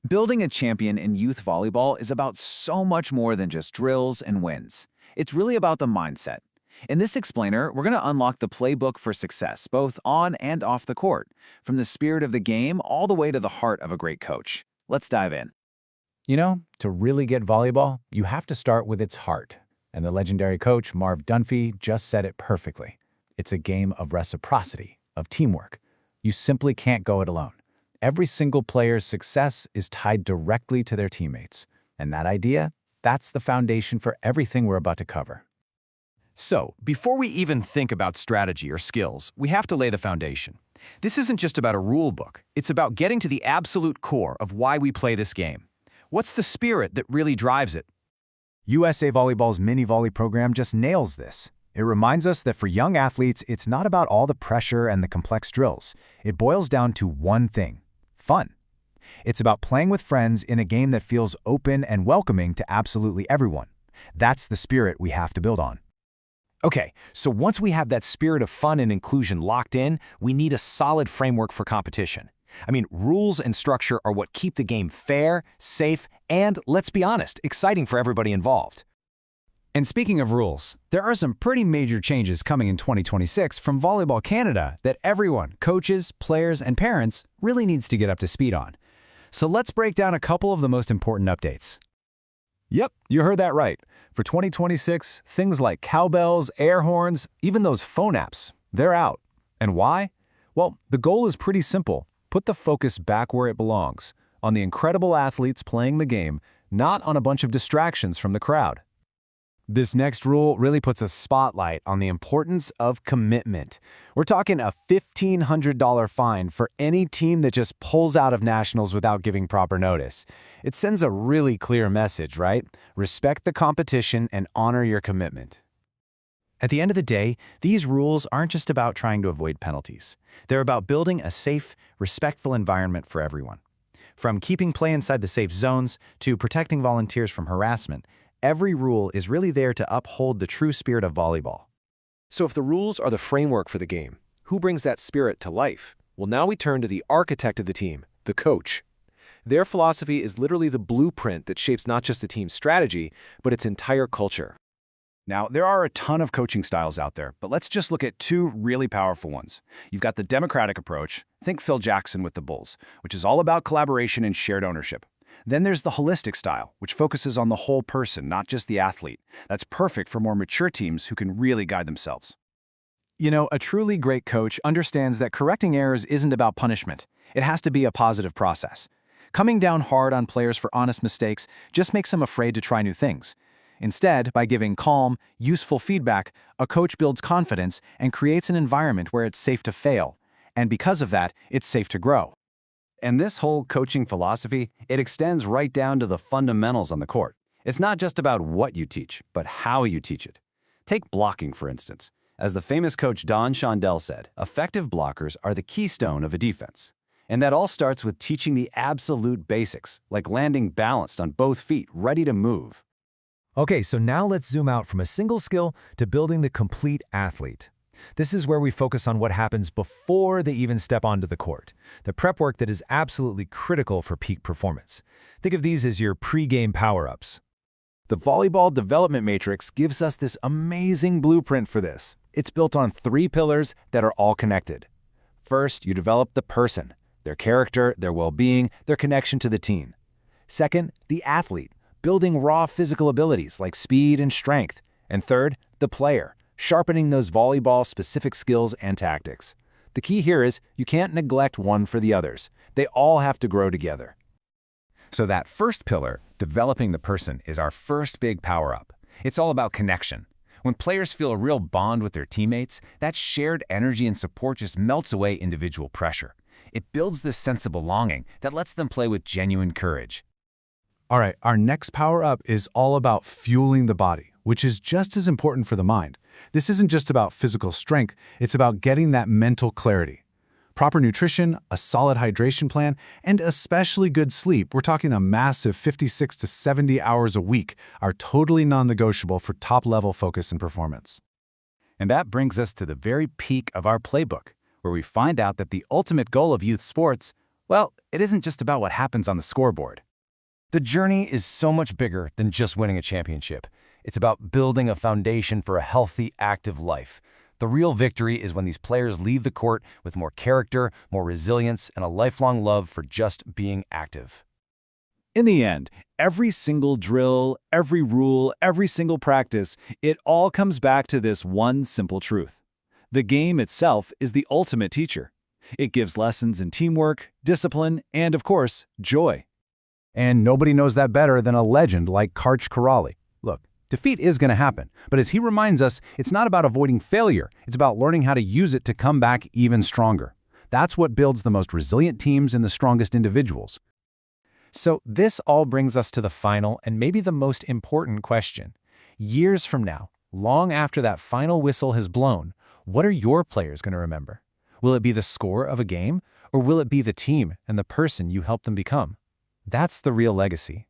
Building a champion in youth volleyball is about so much more than just drills and wins. It's really about the mindset. In this explainer, we're going to unlock the playbook for success, both on and off the court, from the spirit of the game all the way to the heart of a great coach. Let's dive in. You know, to really get volleyball, you have to start with its heart. And the legendary coach, Marv Dunphy, just said it perfectly. It's a game of reciprocity, of teamwork. You simply can't go it alone. Every single player's success is tied directly to their teammates. And that idea, that's the foundation for everything we're about to cover. So, before we even think about strategy or skills, we have to lay the foundation. This isn't just about a rule book. It's about getting to the absolute core of why we play this game. What's the spirit that really drives it? USA Volleyball's mini volley program just nails this. It reminds us that for young athletes, it's not about all the pressure and the complex drills. It boils down to one thing: fun. It's about playing with friends in a game that feels open and welcoming to absolutely everyone. That's the spirit we have to build on. Okay, so once we have that spirit of fun and inclusion locked in, we need a solid framework for competition. Rules and structure are what keep the game fair, safe, and, let's be honest, exciting for everybody involved. And speaking of rules, there are some pretty major changes coming in 2026 from Volleyball Canada that everyone, coaches, players, and parents, really needs to get up to speed on. So let's break down a couple of the most important updates. Yep, you heard that right. For 2026, things like cowbells, air horns, even those phone apps, they're out. And why? Well, the goal is pretty simple. Put the focus back where it belongs, on the incredible athletes playing the game, not on a bunch of distractions from the crowd. This next rule really puts a spotlight on the importance of commitment. We're talking a $1,500 fine for any team that just pulls out of nationals without giving proper notice. It sends a really clear message, right? Respect the competition and honor your commitment. At the end of the day, these rules aren't just about trying to avoid penalties. They're about building a safe, respectful environment for everyone. From keeping play inside the safe zones to protecting volunteers from harassment, every rule is really there to uphold the true spirit of volleyball. So if the rules are the framework for the game, who brings that spirit to life? Well, now we turn to the architect of the team, the coach. Their philosophy is literally the blueprint that shapes not just the team's strategy, but its entire culture. Now, there are a ton of coaching styles out there, but let's just look at two really powerful ones. You've got the democratic approach, think Phil Jackson with the Bulls, which is all about collaboration and shared ownership. Then there's the holistic style, which focuses on the whole person, not just the athlete. That's perfect for more mature teams who can really guide themselves. You know, a truly great coach understands that correcting errors isn't about punishment. It has to be a positive process. Coming down hard on players for honest mistakes just makes them afraid to try new things. Instead, by giving calm, useful feedback, a coach builds confidence and creates an environment where it's safe to fail. And because of that, it's safe to grow. And this whole coaching philosophy, it extends right down to the fundamentals on the court. It's not just about what you teach, but how you teach it. Take blocking, for instance. As the famous coach Don Shondell said, effective blockers are the keystone of a defense. And that all starts with teaching the absolute basics, like landing balanced on both feet, ready to move. Okay, so now let's zoom out from a single skill to building the complete athlete. This is where we focus on what happens before they even step onto the court, the prep work that is absolutely critical for peak performance. Think of these as your pre-game power-ups. The Volleyball Development Matrix gives us this amazing blueprint for this. It's built on 3 pillars that are all connected. First, you develop the person, their character, their well-being, their connection to the team. Second, the athlete, building raw physical abilities like speed and strength. And third, the player, sharpening those volleyball-specific skills and tactics. The key here is you can't neglect one for the others. They all have to grow together. So that first pillar, developing the person, is our first big power-up. It's all about connection. When players feel a real bond with their teammates, that shared energy and support just melts away individual pressure. It builds this sense of belonging that lets them play with genuine courage. All right, our next power-up is all about fueling the body, which is just as important for the mind. This isn't just about physical strength, it's about getting that mental clarity. Proper nutrition, a solid hydration plan, and especially good sleep, we're talking a massive 56 to 70 hours a week, are totally non-negotiable for top-level focus and performance. And that brings us to the very peak of our playbook, where we find out that the ultimate goal of youth sports, Well, it isn't just about what happens on the scoreboard. The journey is so much bigger than just winning a championship. It's about building a foundation for a healthy, active life. The real victory is when these players leave the court with more character, more resilience, and a lifelong love for just being active. In the end, every single drill, every rule, every single practice, it all comes back to this one simple truth. The game itself is the ultimate teacher. It gives lessons in teamwork, discipline, and, of course, joy. And nobody knows that better than a legend like Karch Kiraly. Look, defeat is going to happen, but as he reminds us, it's not about avoiding failure. It's about learning how to use it to come back even stronger. That's what builds the most resilient teams and the strongest individuals. So this all brings us to the final and maybe the most important question. Years from now, long after that final whistle has blown, what are your players going to remember? Will it be the score of a game, or will it be the team and the person you helped them become? That's the real legacy.